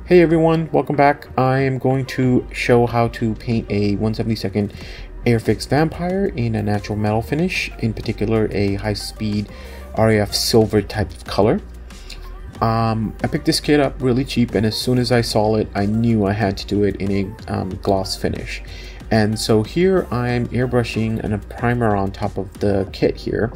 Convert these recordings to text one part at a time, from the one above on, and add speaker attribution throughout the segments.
Speaker 1: Hey everyone, welcome back. I am going to show how to paint a 1/72 Airfix Vampire in a natural metal finish, in particular a high-speed RAF silver type of color. I picked this kit up really cheap, and as soon as I saw it, I knew I had to do it in a gloss finish. And so here I'm airbrushing and a primer on top of the kit here,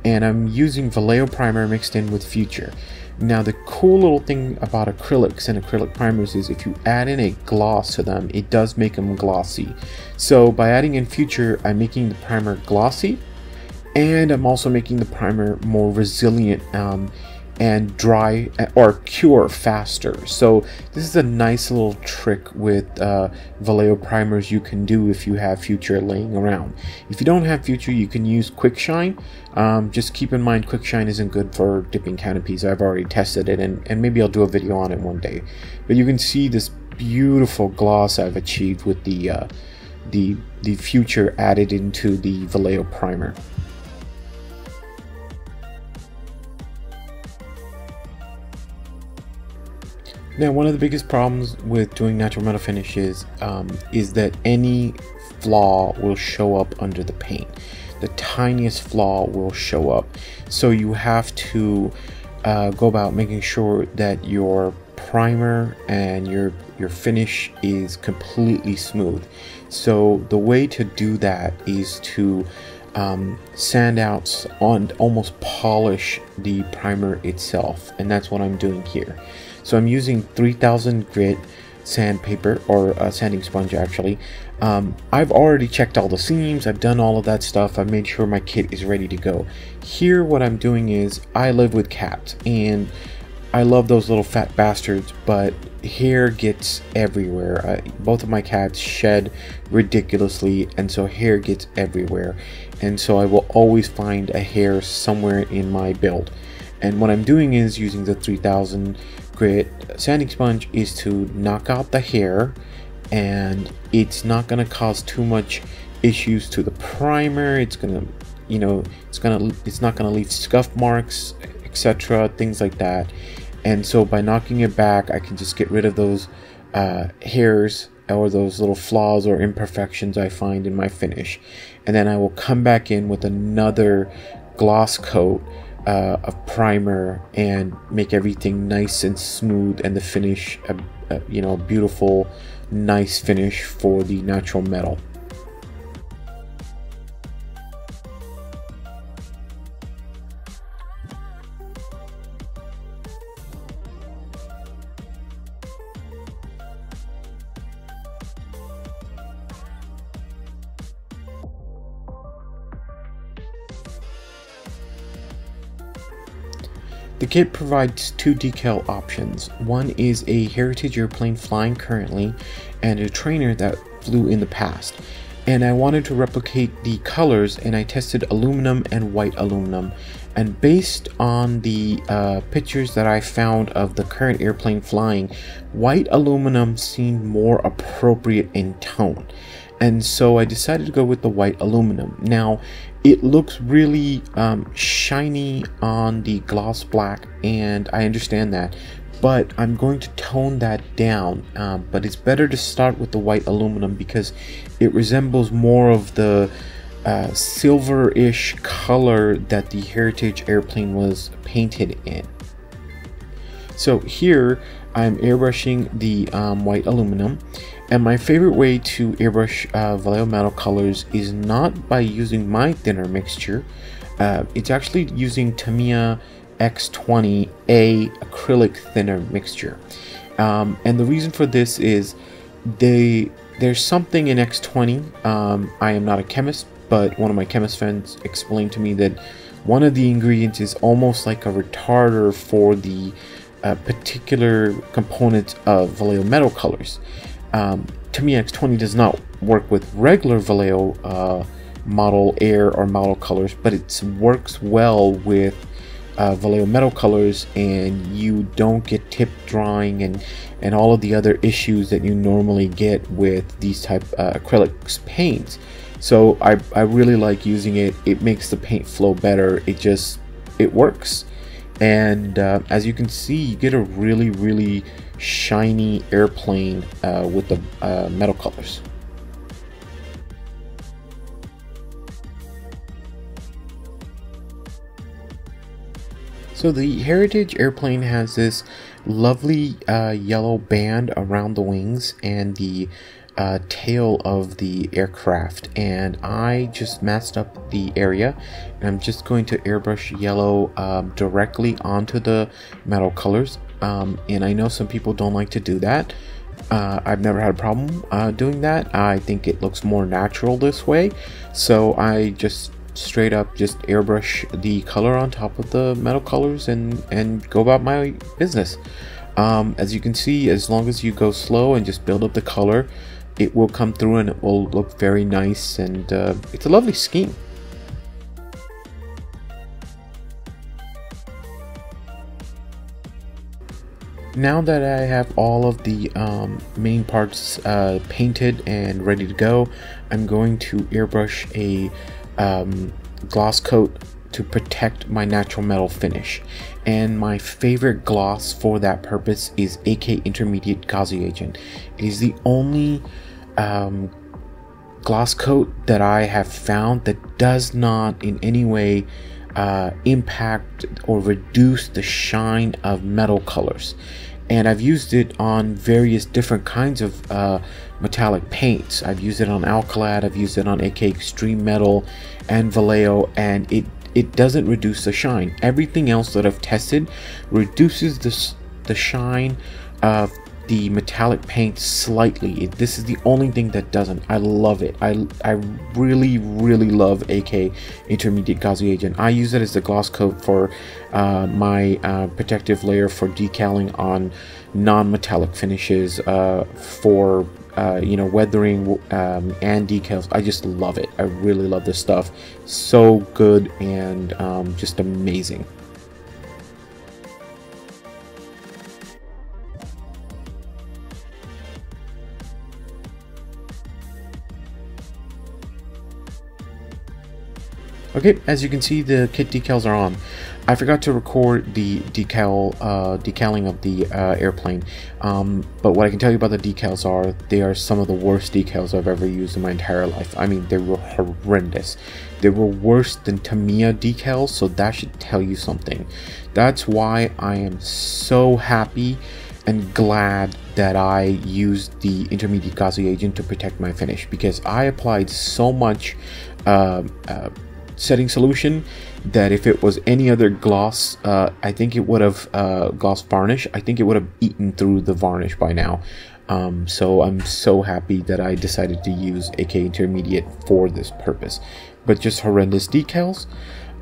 Speaker 1: and I'm using Vallejo primer mixed in with Future. Now the cool little thing about acrylics and acrylic primers is if you add in a gloss to them, it does make them glossy. So by adding in Future, I'm making the primer glossy, and I'm also making the primer more resilient and dry or cure faster. So this is a nice little trick with Vallejo primers you can do if you have Future laying around. If you don't have Future, you can use Quick Shine. Just keep in mind Quick Shine isn't good for dipping canopies. I've already tested it, and maybe I'll do a video on it one day. But you can see this beautiful gloss I've achieved with the Future added into the Vallejo primer. Now, one of the biggest problems with doing natural metal finishes is that any flaw will show up under the paint. The tiniest flaw will show up. So you have to go about making sure that your primer and your finish is completely smooth. So the way to do that is to sand out and almost polish the primer itself, and that's what I'm doing here. So I'm using 3000 grit sandpaper, or a sanding sponge actually. I've already checked all the seams, I've done all of that stuff, I've made sure my kit is ready to go. Here what I'm doing is, I live with cats, and I love those little fat bastards, but hair gets everywhere. Both of my cats shed ridiculously, and so hair gets everywhere. And so I will always find a hair somewhere in my build. And what I'm doing is using the 3000 grit sanding sponge is to knock out the hair, and it's not going to cause too much issues to the primer. It's gonna, it's not going to leave scuff marks, etc., things like that. And so by knocking it back, I can just get rid of those hairs or those little flaws or imperfections I find in my finish. And then I will come back in with another gloss coat of primer and make everything nice and smooth, and the finish a beautiful, nice finish for the natural metal. The kit provides two decal options. One is a heritage airplane flying currently, and a trainer that flew in the past. And I wanted to replicate the colors, and I tested aluminum and white aluminum. And based on the pictures that I found of the current airplane flying, white aluminum seemed more appropriate in tone. And so I decided to go with the white aluminum. Now, it looks really shiny on the gloss black, and I understand that, but I'm going to tone that down. But it's better to start with the white aluminum because it resembles more of the silver-ish color that the Heritage airplane was painted in. So here I'm airbrushing the white aluminum, and my favorite way to airbrush Vallejo Metal colors is not by using my thinner mixture. It's actually using Tamiya X20A acrylic thinner mixture. And the reason for this is there's something in X20. I am not a chemist, but one of my chemist friends explained to me that one of the ingredients is almost like a retarder for the particular components of Vallejo Metal colors. Tamiya X20 does not work with regular Vallejo model air or model colors, but it works well with Vallejo Metal colors, and you don't get tip drying and all of the other issues that you normally get with these type acrylics paints. So I really like using it. It makes the paint flow better. It works. And as you can see, you get a really shiny airplane with the metal colors. So the Heritage airplane has this lovely yellow band around the wings and the tail of the aircraft, and I just masked up the area, and I'm just going to airbrush yellow directly onto the metal colors, and I know some people don't like to do that. I've never had a problem doing that. I think it looks more natural this way, so I just straight up just airbrush the color on top of the metal colors and go about my business. As you can see, as long as you go slow and just build up the color, it will come through and it will look very nice, and it's a lovely scheme. Now that I have all of the main parts painted and ready to go, I'm going to airbrush a gloss coat to protect my natural metal finish, and my favorite gloss for that purpose is AK Intermediate Gauzy Agent. It is the only gloss coat that I have found that does not in any way impact or reduce the shine of metal colors, and I've used it on various different kinds of metallic paints. I've used it on Alcalad, I've used it on AK Extreme Metal and Vallejo, and it doesn't reduce the shine. Everything else that I've tested reduces the shine of the metallic paint slightly. This is the only thing that doesn't. I love it. I really love AK Intermediate Gauzy Agent. I use it as the gloss coat for my protective layer for decaling on non-metallic finishes, for you know, weathering and decals. I just love it. I really love this stuff. So good and just amazing. Okay, as you can see, the kit decals are on. I forgot to record the decaling of the airplane, but what I can tell you about the decals are, they are some of the worst decals I've ever used in my entire life. I mean, they were horrendous. They were worse than Tamiya decals, so that should tell you something. That's why I am so happy and glad that I used the Intermediate Gauzy Agent to protect my finish, because I applied so much setting solution that if it was any other gloss, I think it would have gloss varnish, I think it would have eaten through the varnish by now. So I'm so happy that I decided to use AK Intermediate for this purpose. But just horrendous decals.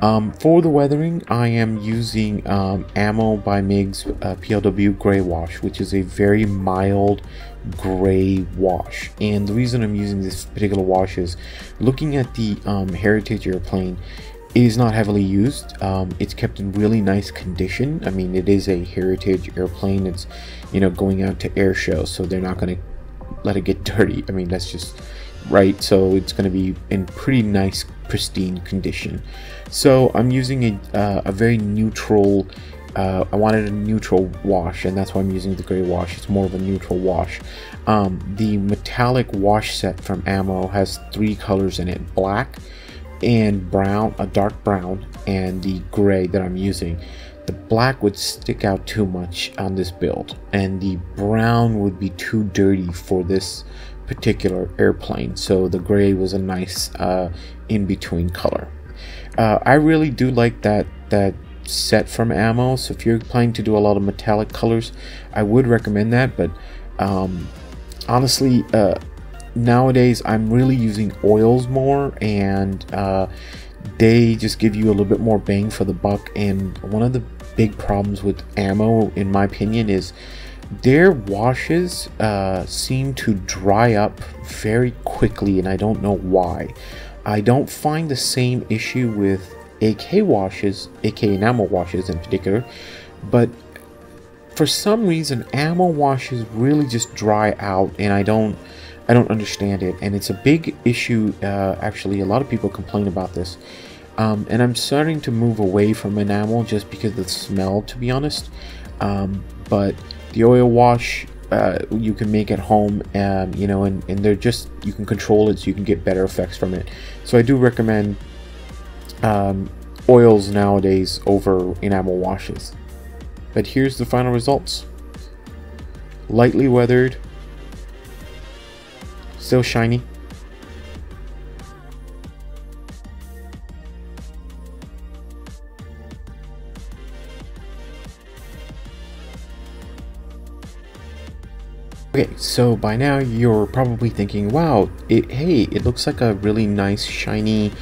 Speaker 1: For the weathering, I am using Ammo by MIG's PLW Gray Wash, which is a very mild gray wash. And the reason I'm using this particular wash is, looking at the Heritage airplane, it is not heavily used. It's kept in really nice condition. I mean, it is a Heritage airplane. It's, you know, going out to air shows, so they're not going to let it get dirty. I mean, that's just right. So it's going to be in pretty nice, pristine condition. So I'm using a very neutral, I wanted a neutral wash, and that's why I'm using the gray wash. It's more of a neutral wash. The metallic wash set from Ammo has 3 colors in it: black and brown, a dark brown, and the gray that I'm using. The black would stick out too much on this build, and the brown would be too dirty for this particular airplane, so the gray was a nice in-between color. I really do like that set from Ammo, so if you're planning to do a lot of metallic colors, I would recommend that. But honestly, nowadays I'm really using oils more, and they just give you a little bit more bang for the buck. And one of the big problems with Ammo, in my opinion, is their washes seem to dry up very quickly, and I don't know why. I don't find the same issue with AK washes, AK and Ammo washes in particular, but for some reason Ammo washes really just dry out, and I don't understand it. And it's a big issue. Actually, a lot of people complain about this. And I'm starting to move away from enamel just because of the smell, to be honest. But the oil wash you can make at home, you know, and they're just, you can control it so you can get better effects from it. So I do recommend oils nowadays over enamel washes. But here's the final results. Lightly weathered, still shiny. Okay, so by now you're probably thinking, wow, hey, it looks like a really nice shiny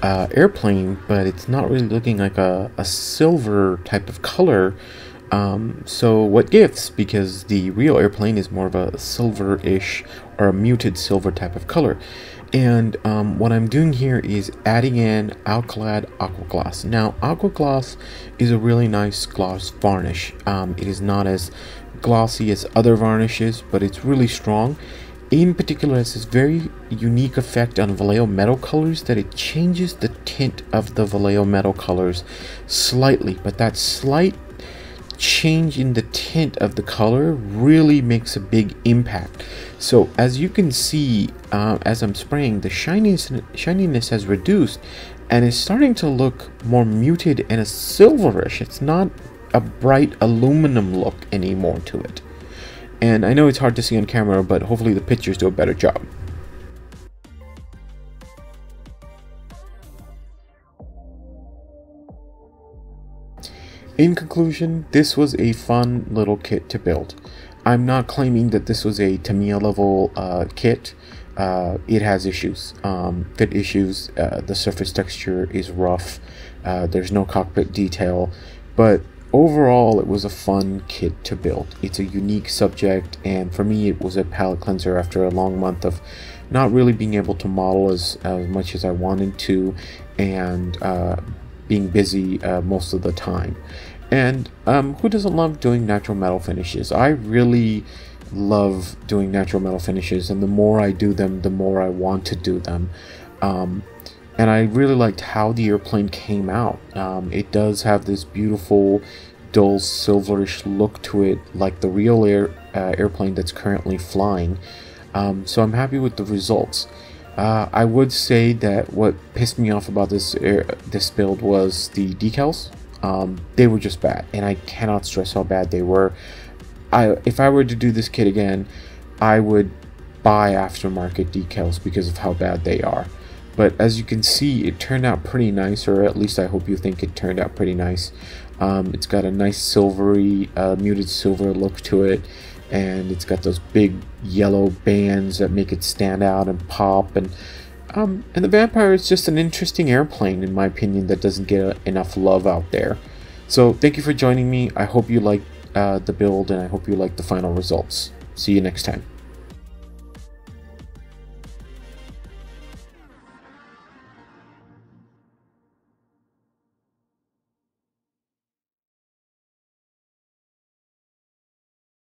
Speaker 1: airplane, but it's not really looking like a silver type of color. So what gives? Because the real airplane is more of a silver-ish or a muted silver type of color. And what I'm doing here is adding in Alclad Aqua Gloss. Now, Aqua Gloss is a really nice gloss varnish. It is not as glossy as other varnishes, but it's really strong. In particular, it has this very unique effect on Vallejo Metal colors that it changes the tint of the Vallejo Metal colors slightly, but that slight change in the tint of the color really makes a big impact. So as you can see, as I'm spraying, the shininess has reduced and is starting to look more muted and a silverish. It's not a bright aluminum look anymore to it. And I know it's hard to see on camera, but hopefully the pictures do a better job. In conclusion, this was a fun little kit to build. I'm not claiming that this was a Tamiya level kit. It has issues, fit issues. The surface texture is rough. There's no cockpit detail, but overall it was a fun kit to build. It's a unique subject, and for me it was a palette cleanser after a long month of not really being able to model as much as I wanted to, and being busy most of the time. And who doesn't love doing natural metal finishes? I really love doing natural metal finishes, and the more I do them, the more I want to do them. And I really liked how the airplane came out. It does have this beautiful dull silverish look to it, like the real airplane that's currently flying. So I'm happy with the results. I would say that what pissed me off about this build was the decals. They were just bad, and I cannot stress how bad they were. If I were to do this kit again, I would buy aftermarket decals because of how bad they are. But as you can see, it turned out pretty nice, or at least I hope you think it turned out pretty nice. It's got a nice silvery, muted silver look to it, and it's got those big yellow bands that make it stand out and pop. And the Vampire is just an interesting airplane, in my opinion, that doesn't get enough love out there. So thank you for joining me. I hope you liked the build, and I hope you liked the final results. See you next time.